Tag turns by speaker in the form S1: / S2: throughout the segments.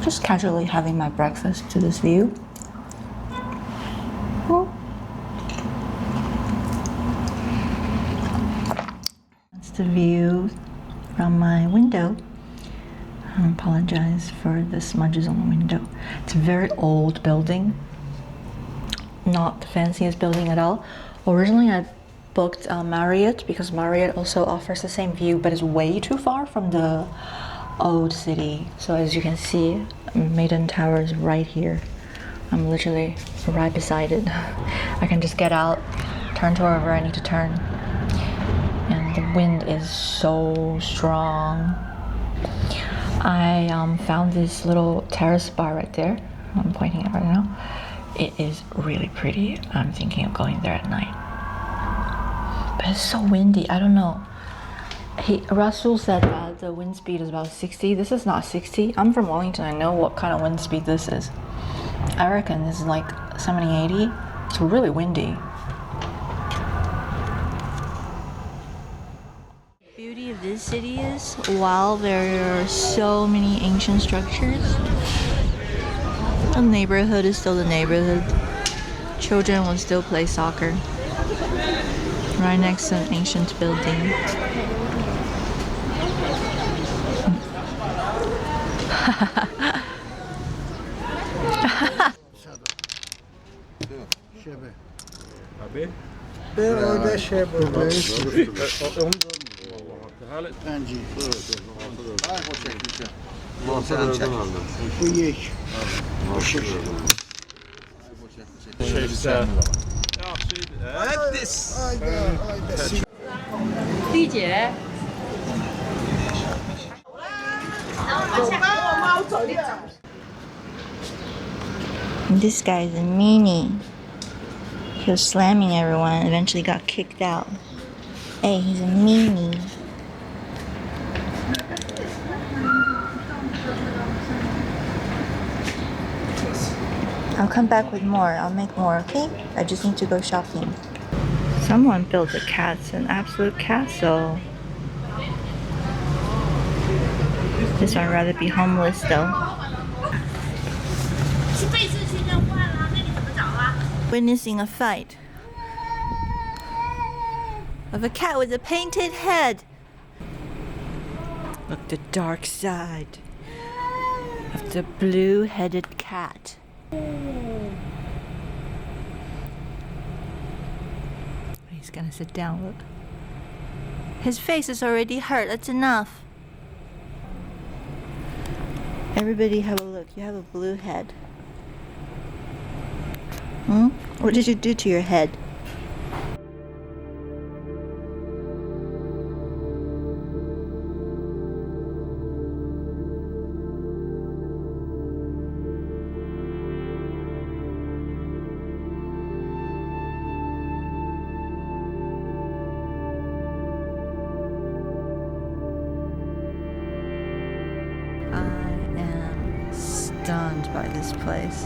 S1: just casually having my breakfast to this view. That's the view from my window. I apologize for the smudges on the window. It's a very old building, not the fanciest building at all. Originally I booked Marriott because Marriott also offers the same view, but it's way too far from the old city. So as you can see, Maiden Tower is right here. I'm literally right beside it. I can just get out, turn to wherever I need to turn. And the wind is so strong. I found this little terrace bar right there. I'm pointing at it right now. It is really pretty. I'm thinking of going there at night. But it's so windy, I don't know. Rasul said that the wind speed is about 60. This is not 60. I'm from Wellington, I know what kind of wind speed this is. I reckon this is like 70, 80. It's really windy. The beauty of this city is, while there are so many ancient structures, the neighborhood is still the neighborhood. Children will still play soccer right next to an ancient building.
S2: Abi?
S3: Orada şey burada.
S2: Penci.
S3: Bu yek. Bu şey.
S2: Şeysə.
S4: Lice.
S1: This guy is a meanie. He was slamming everyone and eventually got kicked out. Hey, he's a meanie. I'll come back with more. I'll make more, okay? I just need to go shopping. Someone built a castle, an absolute castle. This one would rather be homeless though. Witnessing a fight of a cat with a painted head. Look, the dark side of the blue-headed cat. He's gonna sit down, look. His face is already hurt, that's enough. Everybody have a look, you have a blue head. What did you do to your head? I am stunned by this place.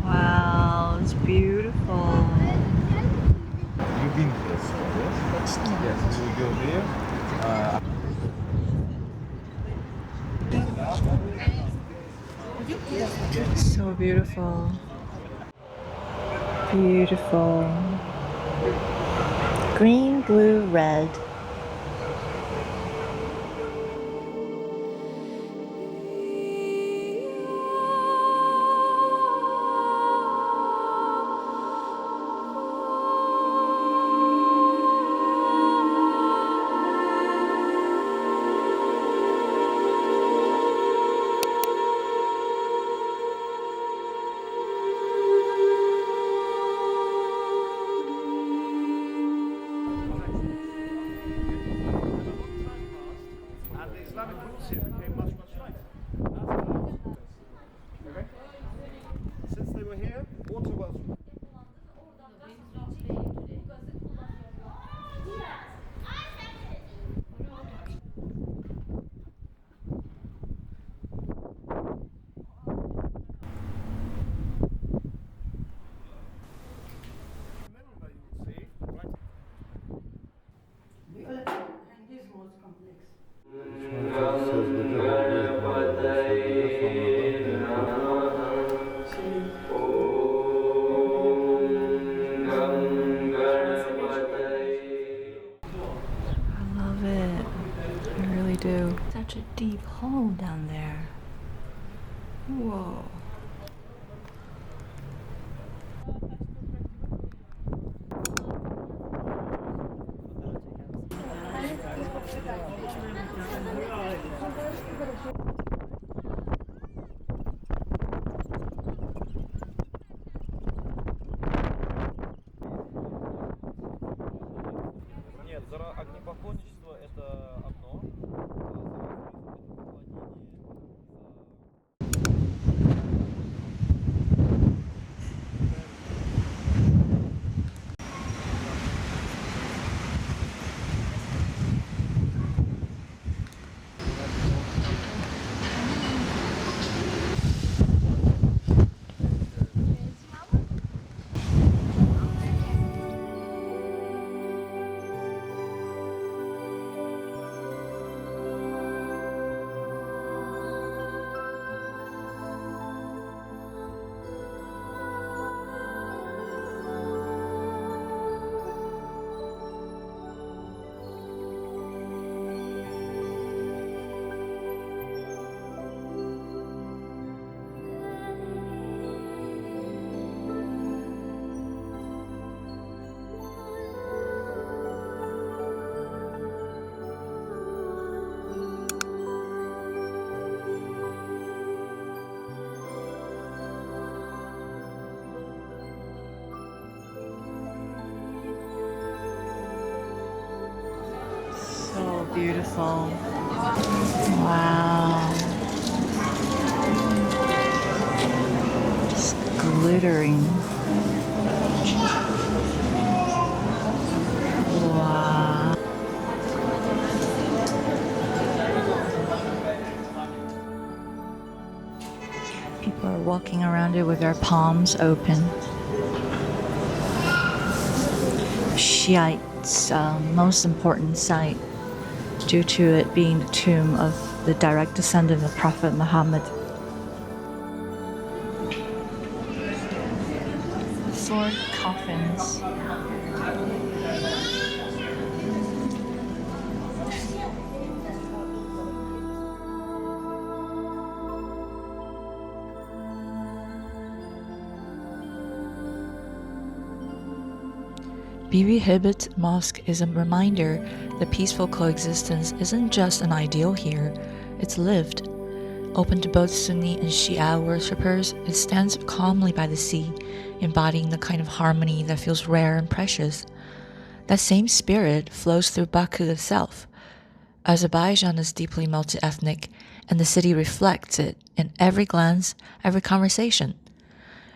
S1: Wow, it's beautiful.
S2: You've been to this one, yes? Yes, we go there.
S1: So beautiful. Beautiful. Green, blue, red.
S2: Since they were here, water was.
S1: deep hole down there. Whoa.
S4: Нет, огнепоклонничество это одно.
S1: So beautiful. Wow. Just glittering. Wow. People are walking around it with their palms open. Shiite's most important site, due to it being the tomb of the direct descendant of Prophet Muhammad. 4 coffins. Bibi Hibbet Mosque is a reminder that peaceful coexistence isn't just an ideal here, it's lived. Open to both Sunni and Shia worshippers, it stands calmly by the sea, embodying the kind of harmony that feels rare and precious. That same spirit flows through Baku itself. Azerbaijan is deeply multi-ethnic, and the city reflects it in every glance, every conversation.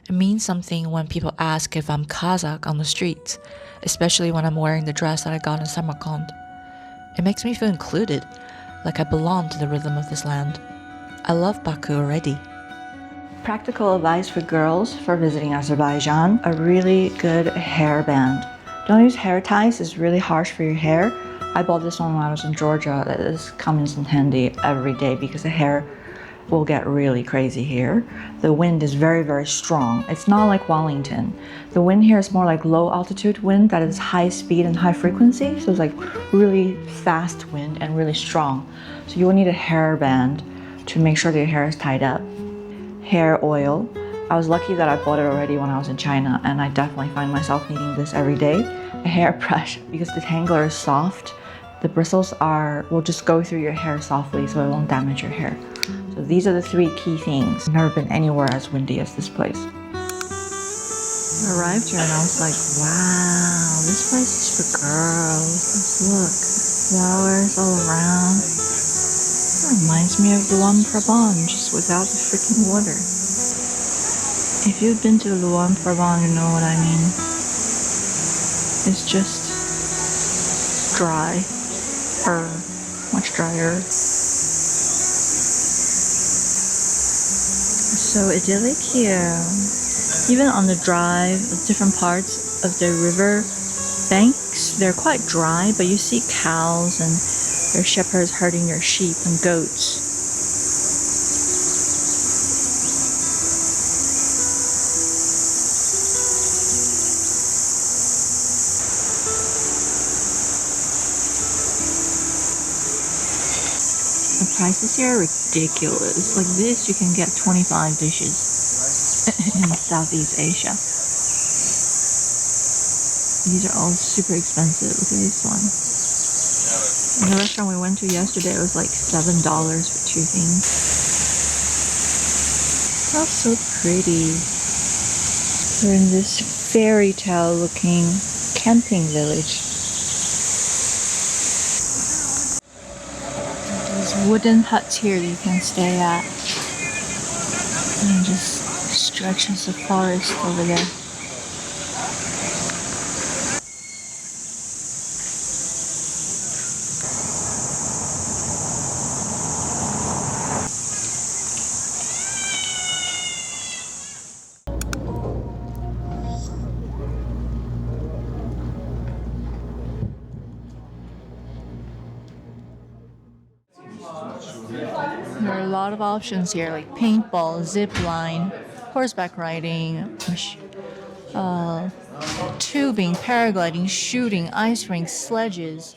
S1: It means something when people ask if I'm Kazakh on the streets, especially when I'm wearing the dress that I got in Samarkand. It makes me feel included, like I belong to the rhythm of this land. I love Baku already. Practical advice for girls for visiting Azerbaijan: a really good hairband. Don't use hair ties, it's really harsh for your hair. I bought this one when I was in Georgia. This comes in handy every day because the hair will get really crazy here. The wind is very, very strong. It's not like Wellington. The wind here is more like low altitude wind that is high speed and high frequency. So it's like really fast wind and really strong. So you will need a hairband to make sure that your hair is tied up. Hair oil. I was lucky that I bought it already when I was in China, and I definitely find myself needing this every day. A hairbrush, because the tangler is soft. The bristles will just go through your hair softly so it won't damage your hair. So these are the 3 key things. I've never been anywhere as windy as this place. I arrived here and I was like, wow, this place is for girls. Look, flowers all around. It reminds me of Luang Prabang, just without the freaking water. If you've been to Luang Prabang, you know what I mean. It's just dry, or much drier. So idyllic here. Even on the drive, different parts of the river banks, they're quite dry, but you see cows and their shepherds herding their sheep and goats. prices here are ridiculous. Like this, you can get 25 dishes in Southeast Asia. These are all super expensive. Look at this one. In the restaurant we went to yesterday, it was like $7 for 2 things. That's so pretty. We're in this fairy tale looking camping village. There's wooden huts here that you can stay at. And just stretches the forest over there. There are a lot of options here, like paintball, zip line, horseback riding, tubing, paragliding, shooting, ice rinks, sledges.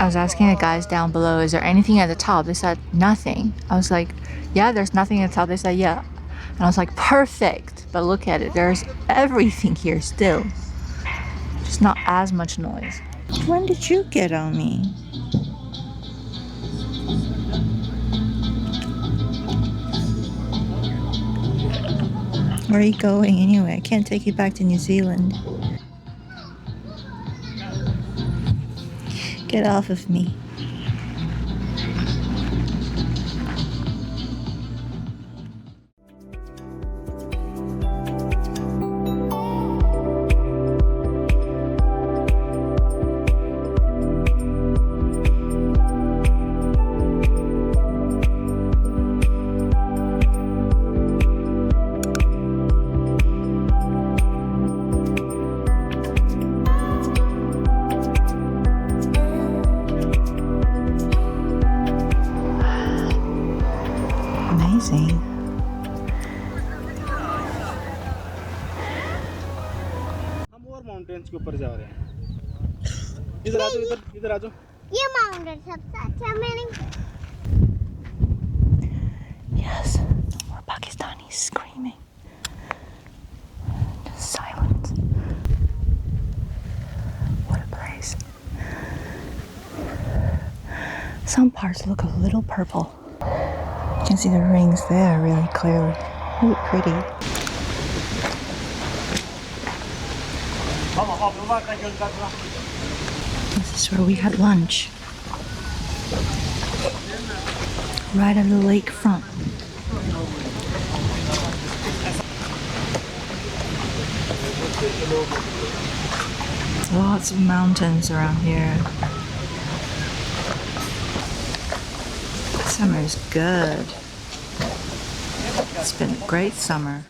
S1: I was asking the guys down below, is there anything at the top? They said nothing. I was like, yeah, there's nothing at the top. They said, yeah. And I was like, perfect. But look at it. There's everything here still. Just not as much noise. When did you get on me? Where are you going anyway? I can't take you back to New Zealand. Get off of me. Amazing.
S5: हम और mountains के ऊपर जा रहे हैं। इधर आ जाओ, इधर आ जाओ।
S6: ये माउंटेन सबसे अच्छा मैंने
S1: Yes, no more Pakistanis screaming. Just silence. What a place. Some parts look a little purple. You can see the rings there really clearly. Really pretty. This is where we had lunch. Right at the lakefront. Lots of mountains around here. Summer is good. It's been a great summer.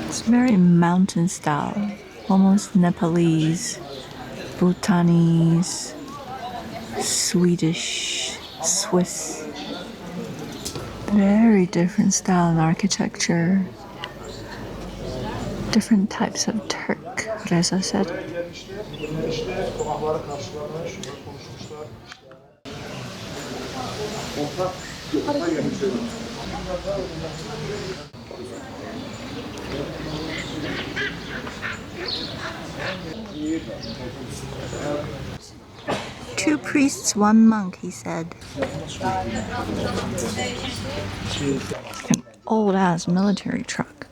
S1: It's very mountain style, almost Nepalese, Bhutanese, Swedish, Swiss. Very different style in architecture. Different types of Turk, Reza said. Two priests, one monk, he said. An old-ass military truck.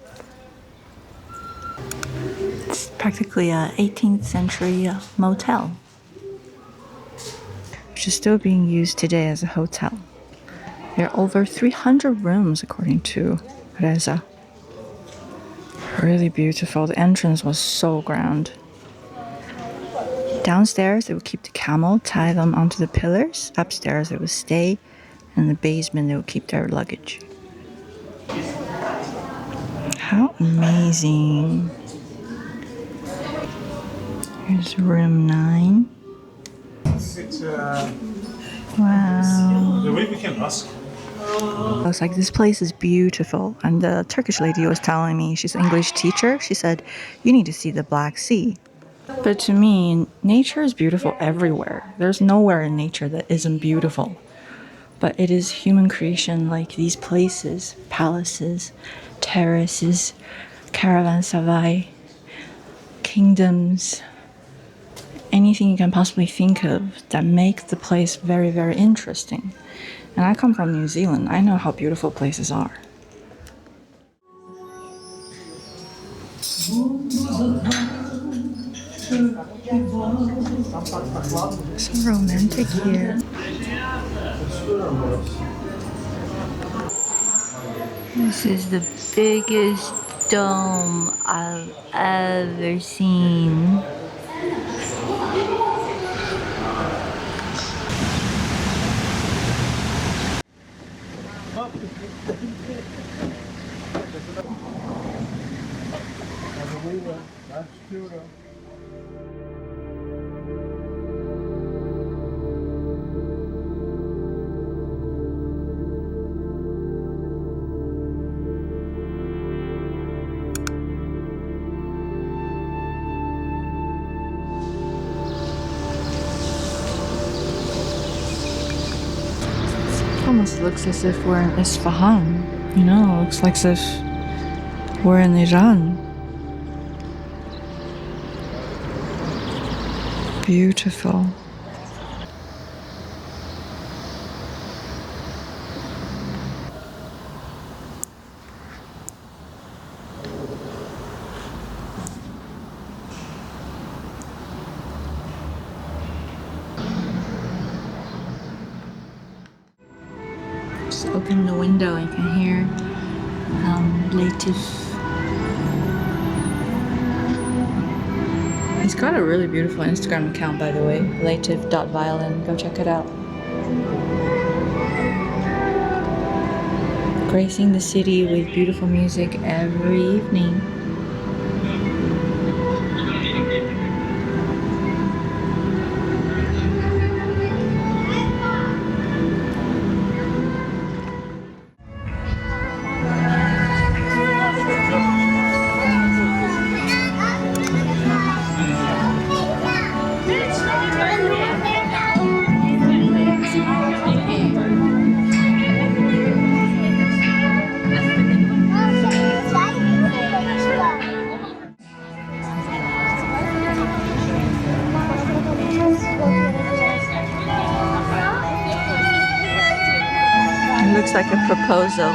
S1: It's practically a 18th century motel. which is still being used today as a hotel. There are over 300 rooms, according to Reza. Really beautiful. The entrance was so grand. Downstairs, they would keep the camel, tie them onto the pillars. Upstairs, they would stay. In the basement, they would keep their luggage. How amazing. Here's room 9. Wow.
S2: The way we can ask.
S1: I was like, this place is beautiful. And the Turkish lady was telling me, she's an English teacher. She said, you need to see the Black Sea. But to me, nature is beautiful everywhere. There's nowhere in nature that isn't beautiful. But it is human creation, like these places, palaces, terraces, caravanserai, kingdoms, anything you can possibly think of that make the place very, very interesting. And I come from New Zealand. I know how beautiful places are. So romantic here. This is the biggest dome I've ever seen. Almost looks as if we're in Isfahan. You know, it looks like as if we're in Iran. Beautiful. Just open the window, you can hear Latif. He's got a really beautiful Instagram account, by the way, latif.violin. Go check it out. Gracing the city with beautiful music every evening. It looks like a proposal.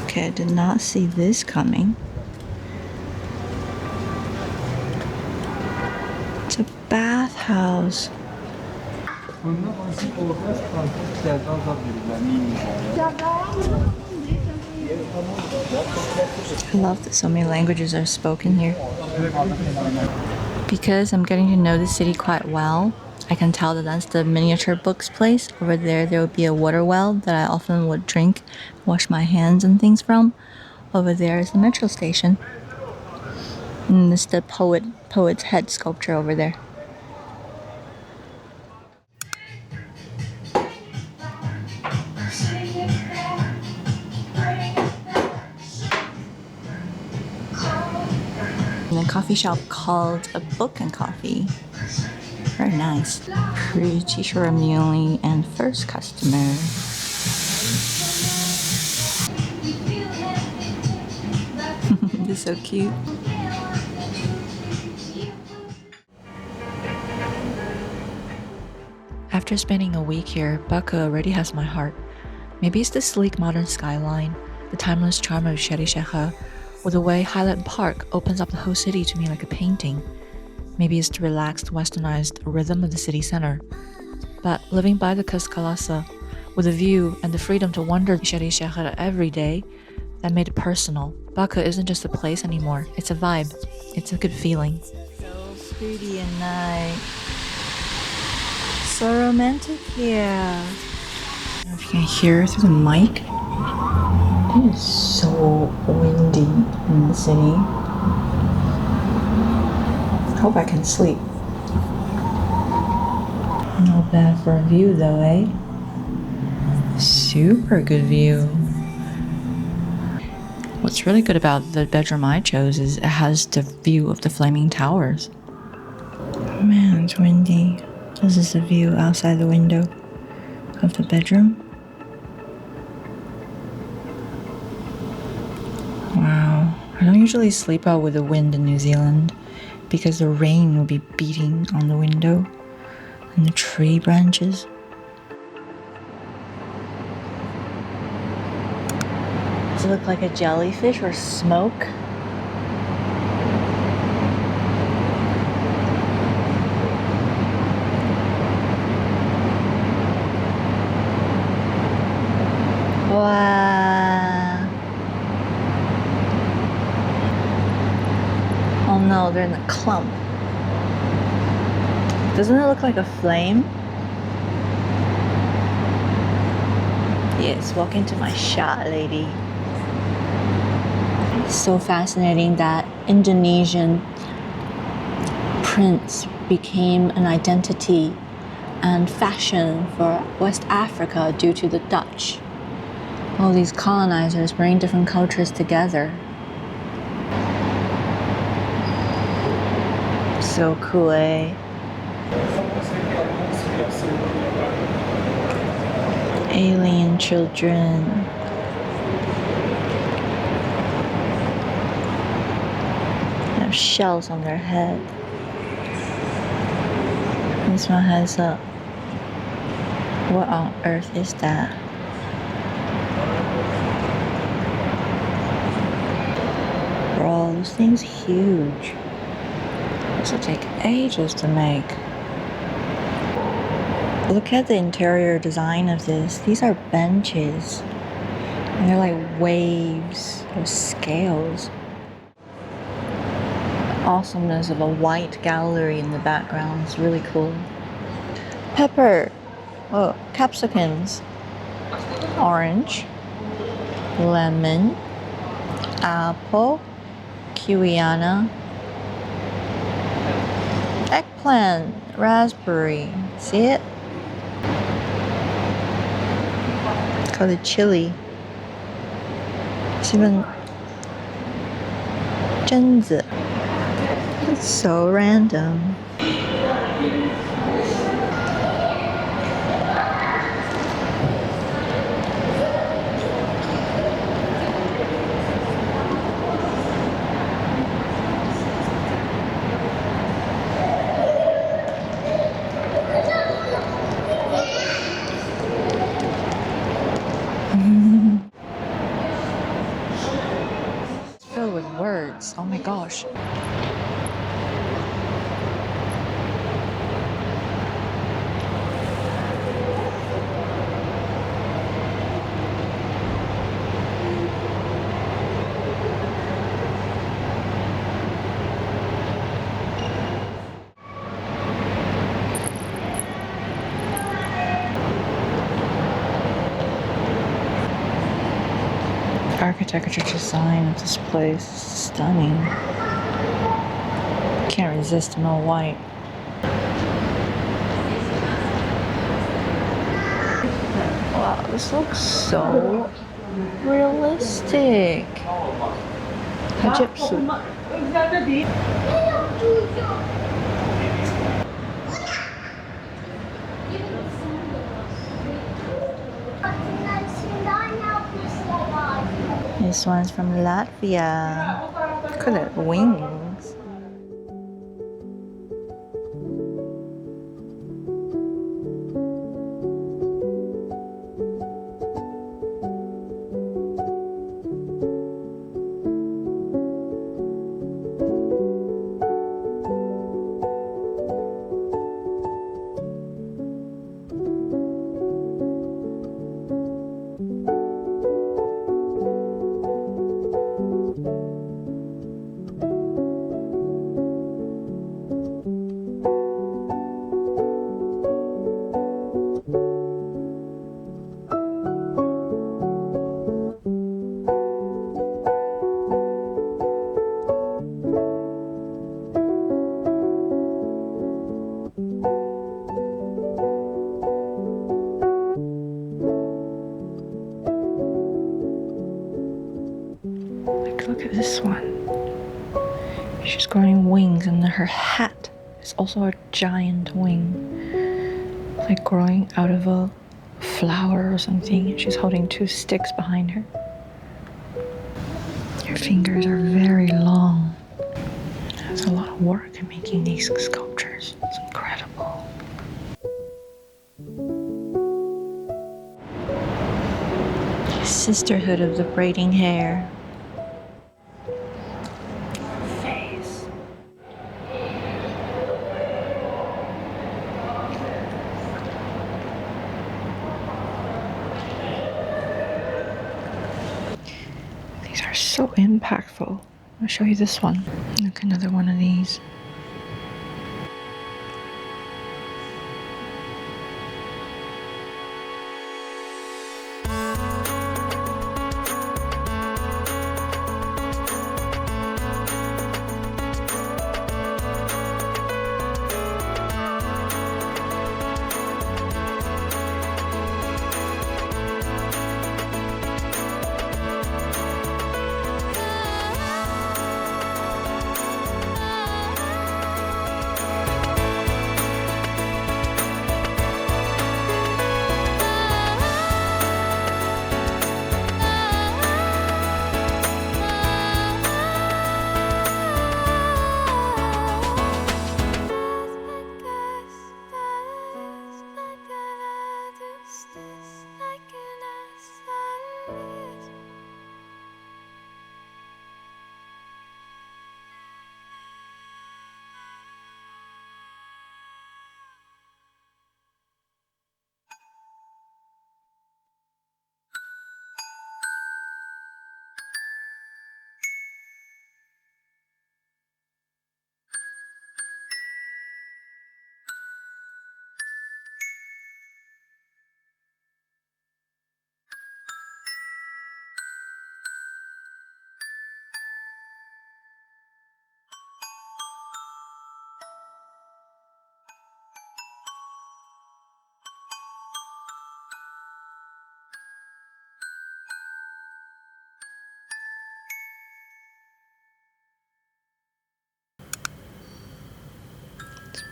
S1: Okay, I did not see this coming. It's a bathhouse. I love that so many languages are spoken here. Because I'm getting to know the city quite well, I can tell that that's the miniature books place. Over there would be a water well that I often would drink, wash my hands and things from. Over there is the metro station. And this is the poet's head sculpture over there. In a coffee shop called A Book and Coffee. Very nice. Pretty sure I'm the only and first customer. This is so cute. After spending a week here, Bakı already has my heart. Maybe it's the sleek modern skyline, the timeless charm of İçərişəhər, or the way Highland Park opens up the whole city to me like a painting. Maybe it's the relaxed, westernized rhythm of the city center. But living by the Kız Kalası, with the view and the freedom to wander İçərişəhər every day, that made it personal. Bakı isn't just a place anymore, it's a vibe. It's a good feeling. So pretty at night. So romantic here. I don't know if you can hear through the mic. It is so windy in the city. Hope I can sleep. Not bad for a view though, eh? Super good view. What's really good about the bedroom I chose is it has the view of the Flaming Towers. Man, it's windy. This is the view outside the window of the bedroom. Wow. I don't usually sleep out with the wind in New Zealand because the rain will be beating on the window and the tree branches. Does it look like a jellyfish or smoke? Wow. Oh no, they're in a clump. Doesn't it look like a flame? Yes, walk into my shot, lady. It's so fascinating that Indonesian prints became an identity and fashion for West Africa due to the Dutch. All these colonizers bring different cultures together. So cool, eh? Alien children. They have shells on their head. This one has a... What on earth is that? Bro, this thing's huge. This will take ages to make. Look at the interior design of this. These are benches. And they're like waves or scales. The awesomeness of a white gallery in the background is really cool. Pepper. Oh, capsicums. Orange. Lemon. Apple. Kiwiana. Eggplant. Raspberry. See it? Called it chili. It's even 榛子. It's so random. Filled with words. Oh my gosh. architecture design of this place is stunning. Can't resist an all white. Wow, this looks so realistic. Hacipsu. This one's from Latvia. Look at the wings. Look at this one. She's growing wings and her hat is also a giant wing. Like growing out of a flower or something. She's holding two sticks behind her. Her fingers are very long. There's a lot of work in making these sculptures. It's incredible. Sisterhood of the braiding hair. Face. These are so impactful. I'll show you this one. Look, another one of these.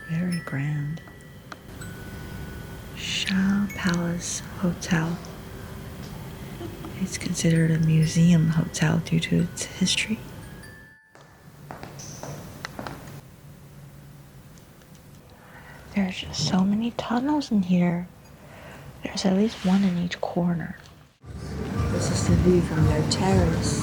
S1: Very grand. Shah Palace Hotel. It's considered a museum hotel due to its history. There's just so many tunnels in here. There's at least one in each corner. This is the view from their terrace.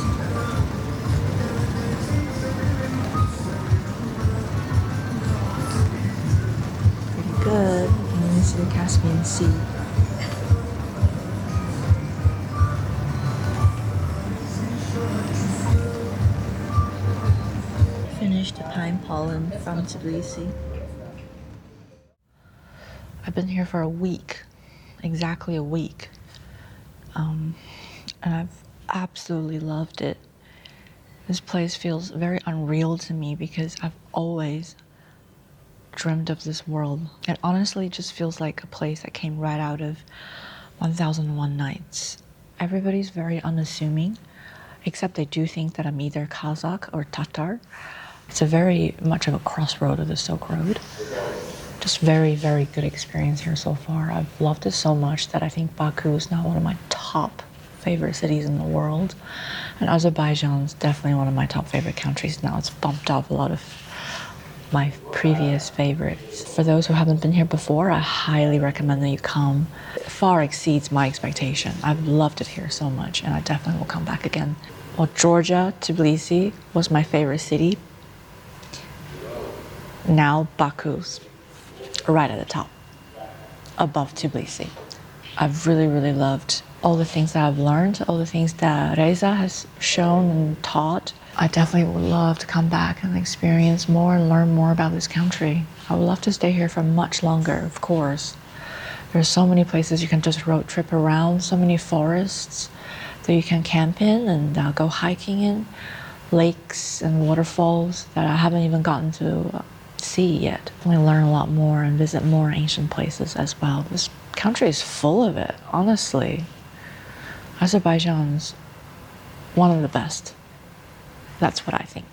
S1: Good, and then this is the Caspian Sea. Finished a pine pollen from Tbilisi. I've been here for a week, exactly a week, and I've absolutely loved it. This place feels very unreal to me because I've always dreamed of this world. It honestly just feels like a place that came right out of 1001 Nights. Everybody's very unassuming, except they do think that I'm either Kazakh or Tatar. It's a very much of a crossroad of the Silk Road. Just very, very good experience here so far. I've loved it so much that I think Baku is now one of my top favorite cities in the world. And Azerbaijan is definitely one of my top favorite countries now. It's bumped up a lot of my previous favorites. For those who haven't been here before, I highly recommend that you come. It far exceeds my expectation. I've loved it here so much, and I definitely will come back again. Well, Georgia, Tbilisi was my favorite city. Now Baku's right at the top, above Tbilisi. I've really, really loved all the things that I've learned, all the things that Reza has shown and taught. I definitely would love to come back and experience more and learn more about this country. I would love to stay here for much longer, of course. There's so many places you can just road trip around, so many forests that you can camp in and go hiking in, lakes and waterfalls that I haven't even gotten to see yet. I want to learn a lot more and visit more ancient places as well. This country is full of it, honestly. Azerbaijan's one of the best. That's what I think.